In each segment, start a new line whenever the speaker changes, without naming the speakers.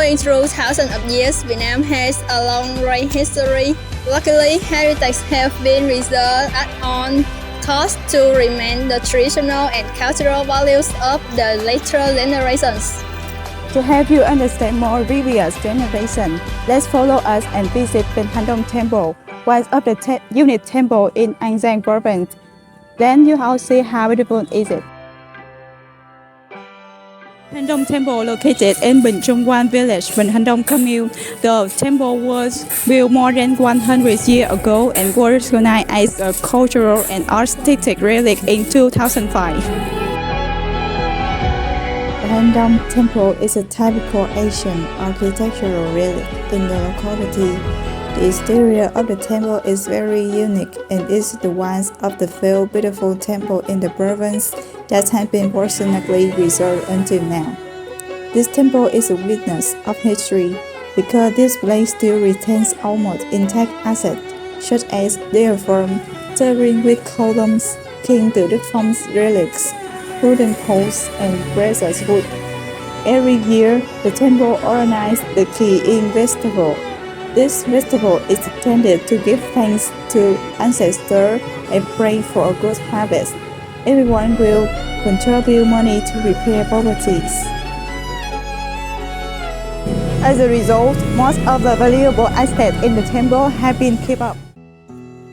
Traveling through thousands of years, Vietnam has a long history. Luckily, heritage have been reserved at all costs to remain the traditional and cultural values of the later generations.
To help you understand more previous generation, let's follow us and visit Binh Thanh Temple, one of the unit temple in Giang province. Then you all see how beautiful is it. Thanh Dong Temple located in Bình Trung Quan village, Binh Thanh Dong commune. The temple was built more than 100 years ago and was recognized as a cultural and artistic relic in 2005. Thanh Dong Temple is a typical Asian architectural relic in the locality. The exterior of the temple is very unique and is the one of the few beautiful temples in the province that have been personally preserved until now. This temple is a witness of history because this place still retains almost intact assets such as their form, terrain with columns, King Tự Đức Phong relics, wooden poles, and precious wood. Every year, the temple organizes the Kỳ festival. This festival is intended to give thanks to ancestors and pray for a good harvest. Everyone will contribute money to repair properties. As a result, most of the valuable assets in the temple have been kept up.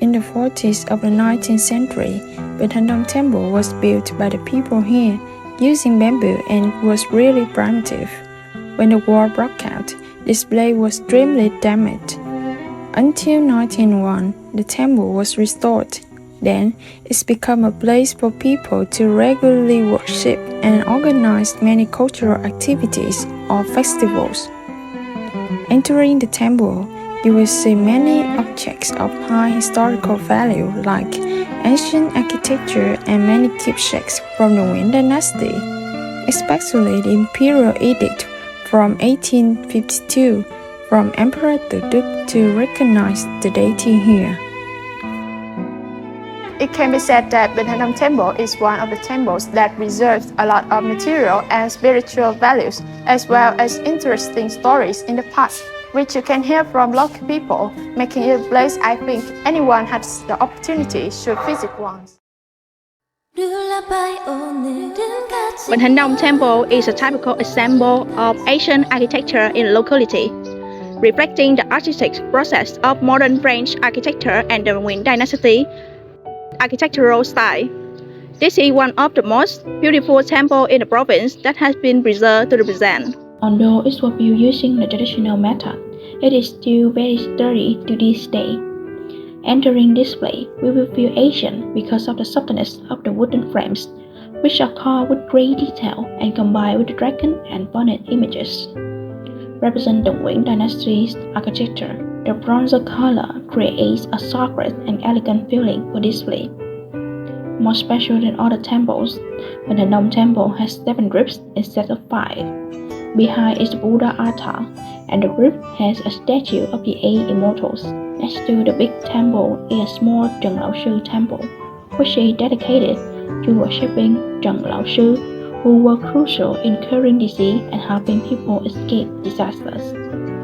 In the 40s of the 19th century, Binh Thanh Temple was built by the people here using bamboo and was really primitive. When the war broke out, this place was extremely damaged. Until 1901, the temple was restored. Then, it's become a place for people to regularly worship and organize many cultural activities or festivals. Entering the temple, you will see many objects of high historical value like ancient architecture and many keepsakes from the Nguyen dynasty, especially the imperial edict from 1852 from Emperor Tự Đức to recognize the deity here.
It can be said that Binh Thanh Temple is one of the temples that preserves a lot of material and spiritual values, as well as interesting stories in the past, which you can hear from local people, making it a place I think anyone has the opportunity should visit once.
Binh Thanh Temple is a typical example of Asian architecture in the locality, reflecting the artistic process of modern French architecture and the Nguyen dynasty architectural style. This is one of the most beautiful temples in the province that has been preserved to the present.
Although it was built using the traditional method, it is still very sturdy to this day. Entering this place, we will feel Asian because of the softness of the wooden frames, which are carved with great detail and combined with the dragon and bonnet images. Represent the Nguyen dynasty's architecture, the bronze color creates a sacred and elegant feeling for this place. More special than other temples, Binh Thanh Temple has 7 rooms instead of 5. Behind is the Buddha altar, and the roof has a statue of the 8 immortals. Next to the big temple is a small Trần Lão Sư temple, which is dedicated to worshipping Trần Lão Sư, who were crucial in curing disease and helping people escape disasters.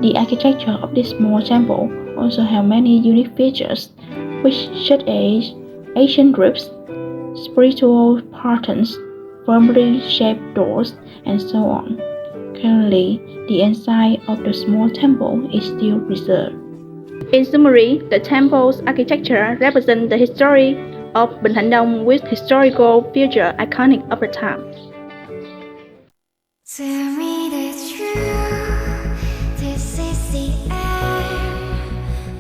The architecture of this small temple also has many unique features, which such as ancient roofs, spiritual patterns, firmly shaped doors, and so on. Currently, the inside of the small temple is still preserved.
In summary, the temple's architecture represents the history of Binh Thanh with historical features iconic of the time.
Tell me the truth, this is the air.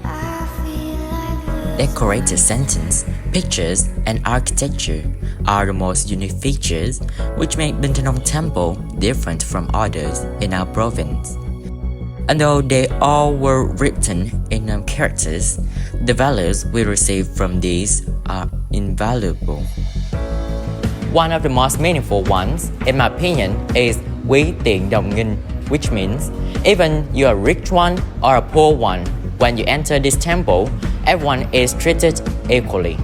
I feel like
Decorated sentence, pictures, and architecture are the most unique features which make Binh Thanh Temple different from others in our province. Although they all were written in characters, the values we receive from these are invaluable. One of the most meaningful ones, in my opinion, is Quý Tiện Đồng Nghinh, which means even you are a rich one or a poor one, when you enter this temple, everyone is treated equally.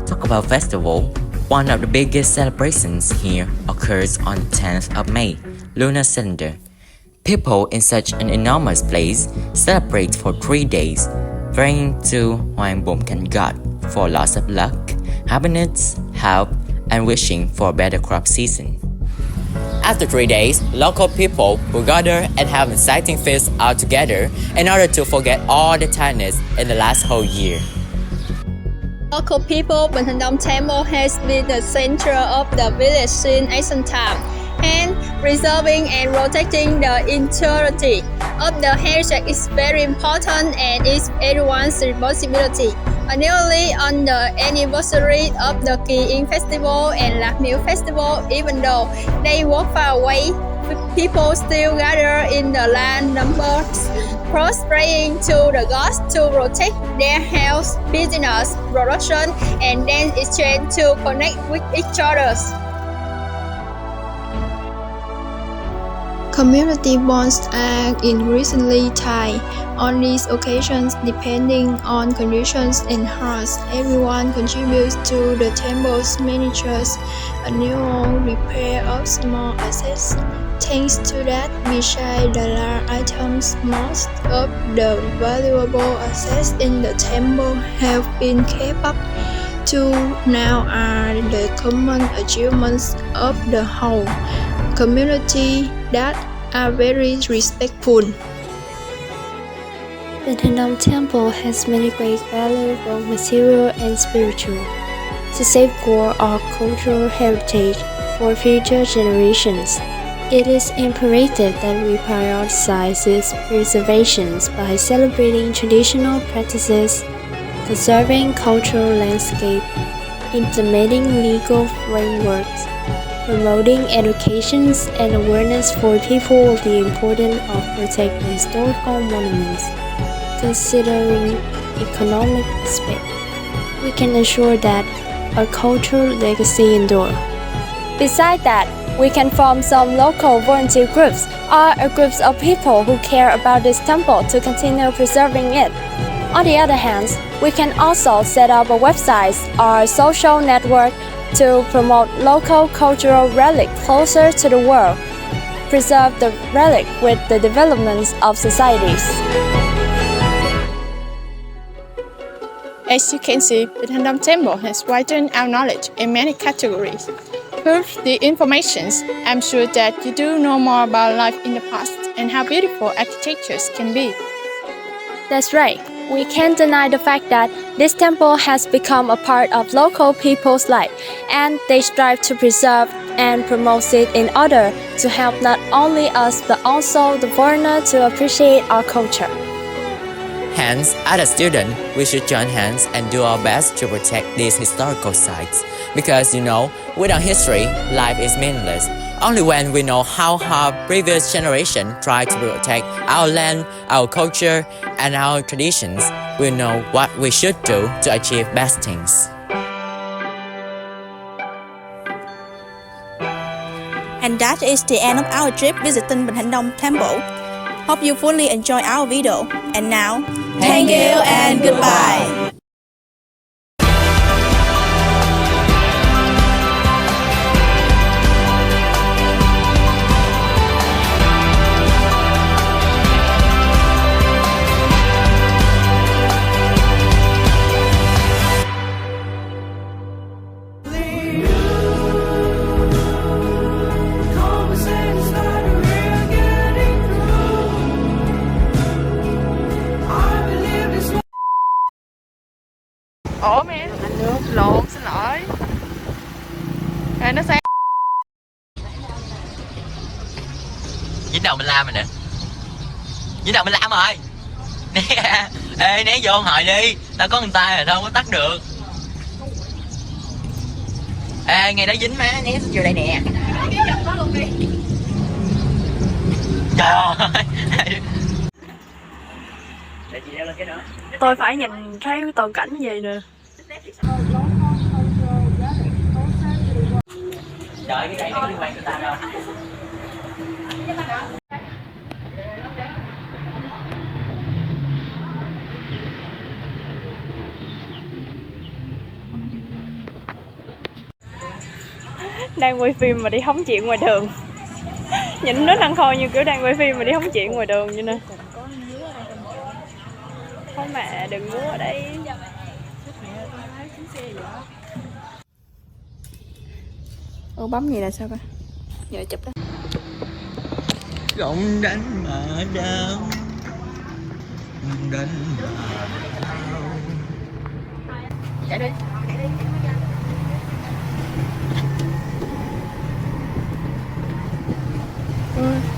Talk about festival. One of the biggest celebrations here occurs on the 10th of May, lunar calendar. People in such an enormous place celebrate for 3 days, praying to Hoàng Bổn Cảnh God for lots of luck, happiness, health, and wishing for a better crop season. After 3 days, local people will gather and have exciting feasts all together in order to forget all the tiredness in the last whole year.
Local people, Binh Thanh Temple has been the center of the village since ancient time, and preserving and protecting the integrity of the heritage is very important and is everyone's responsibility. Annually on the anniversary of the Kỳ Yên Festival and Lạc Miếu Festival, even though they walk far away, people still gather in the land numbers, cross praying to the gods to protect their health, business, production, and then exchange to connect with each other. Community bonds are increasingly tight. On these occasions, depending on conditions and hearts, everyone contributes to the temple's miniatures, annual repair of small assets. Thanks to that, beside the large items, most of the valuable assets in the temple have been kept up to now are the common achievements of the whole community that are very respectful.
The Thanh Temple has many great values, both material and spiritual. To safeguard our cultural heritage for future generations, it is imperative that we prioritize its preservation by celebrating traditional practices, conserving cultural landscape, implementing legal frameworks, promoting education and awareness for people of the importance of protecting historical monuments. Considering economic aspect, we can ensure that our cultural legacy endure.
Besides that, we can form some local volunteer groups or a group of people who care about this temple to continue preserving it. On the other hand, we can also set up a website or social network to promote local cultural relic closer to the world, preserve the relic with the developments of societies.
As you can see, the Thanh Temple has widened our knowledge in many categories. Through the information, I'm sure that you do know more about life in the past and how beautiful architectures can be.
That's right. We can't deny the fact that this temple has become a part of local people's life, and they strive to preserve and promote it in order to help not only us but also the foreigner to appreciate our culture.
Hence, as a student, we should join hands and do our best to protect these historical sites. Because without history, life is meaningless. Only when we know how our previous generation tried to protect our land, our culture, and our traditions, we'll know what we should do to achieve best things.
And that is the end of our trip visiting Binh Thanh Temple. Hope you fully enjoy our video. And now, thank you and goodbye.
Ủa mẹ, lộn, xin lỗi. Rồi nó sẽ
Dính đầu mình làm rồi nè. Dính đầu mình làm rồi. Né. Ê, né vô hỏi đi. Tao có người ta rồi đâu có tắt được. Ê, ngày đó dính má, né vô đây nè. Trời ơi. Để chị đeo lên cái nữa.
Tôi phải nhìn thấy toàn cảnh như vậy nè.
Đợi cái này nó liên quan của ta đâu.
đang quay phim mà đi hóng chuyện ngoài đường. Nhìn nó năng khôi như kiểu đang quay phim mà đi hóng chuyện ngoài đường như nè. Thôi mà đừng múa ở đây. Ủa bấm gì là sao coi? Giờ chụp đó.
Không đánh mà đau, đánh mà đau.
Chạy đi. Ừ.